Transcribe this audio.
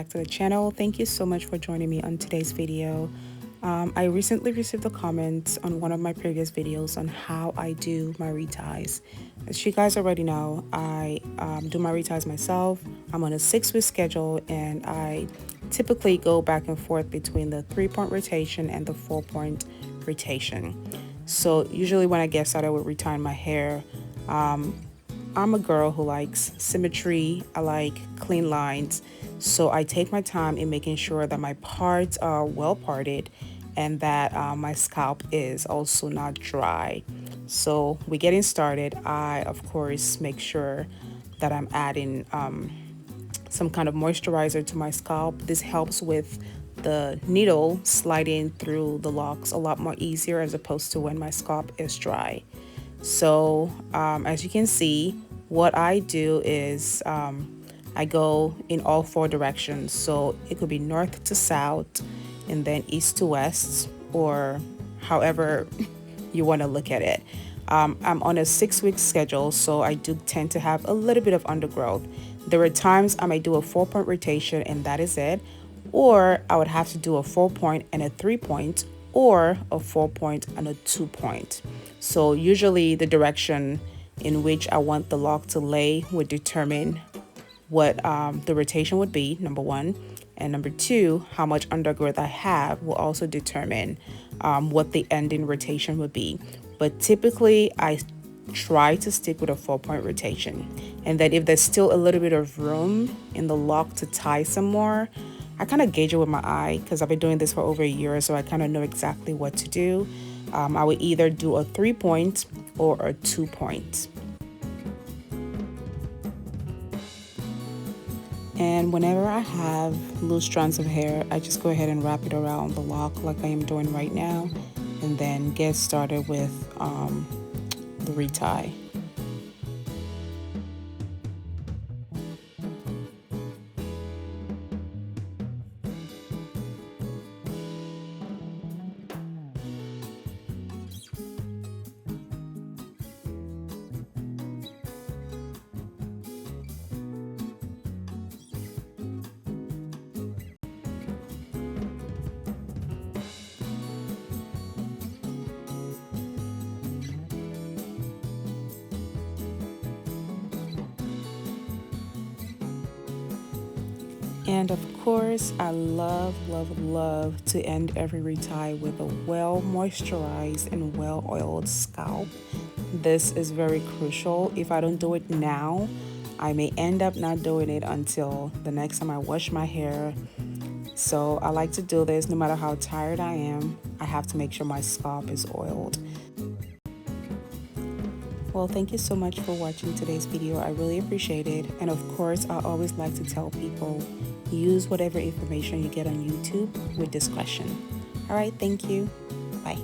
back to the channel. Thank you so much for joining me on today's video. I recently received a comment on one of my previous videos on how I do my reties. As you guys already know, I do my reties myself. I'm on a 6-week schedule, and I typically go back and forth between the 3-point rotation and the 4-point rotation. So usually when I get started with retying my hair, I'm a girl who likes symmetry. I like clean lines. So I take my time in making sure that my parts are well parted and that my scalp is also not dry. So we're getting started. I, of course, make sure that I'm adding some kind of moisturizer to my scalp. This helps with the needle sliding through the locks a lot more easier as opposed to when my scalp is dry. So as you can see, what I do is I go in all 4 directions. So it could be north to south and then east to west, or however you want to look at it. I'm on a 6-week schedule, so I do tend to have a little bit of undergrowth. There are times I might do a 4-point rotation and that is it, or I would have to do a 4-point and a 3-point, or a 4-point and a 2-point. So usually the direction in which I want the lock to lay would determine what the rotation would be, number 1. And number 2, how much undergrowth I have will also determine what the ending rotation would be. But typically I try to stick with a 4-point rotation. And then if there's still a little bit of room in the lock to tie some more, I kind of gauge it with my eye because I've been doing this for over a year, so I kind of know exactly what to do. I would either do a 3-point or a 2-point. And whenever I have loose strands of hair, I just go ahead and wrap it around the lock like I am doing right now, and then get started with the retie. And of course, I love to end every retie with a well moisturized and well oiled scalp. This is very crucial. If I don't do it now, I may end up not doing it until the next time I wash my hair. So I like to do this no matter how tired I am. I have to make sure my scalp is oiled. Well, thank you so much for watching today's video. I really appreciate it. And of course, I always like to tell people, use whatever information you get on YouTube with discretion. All right, thank you. Bye.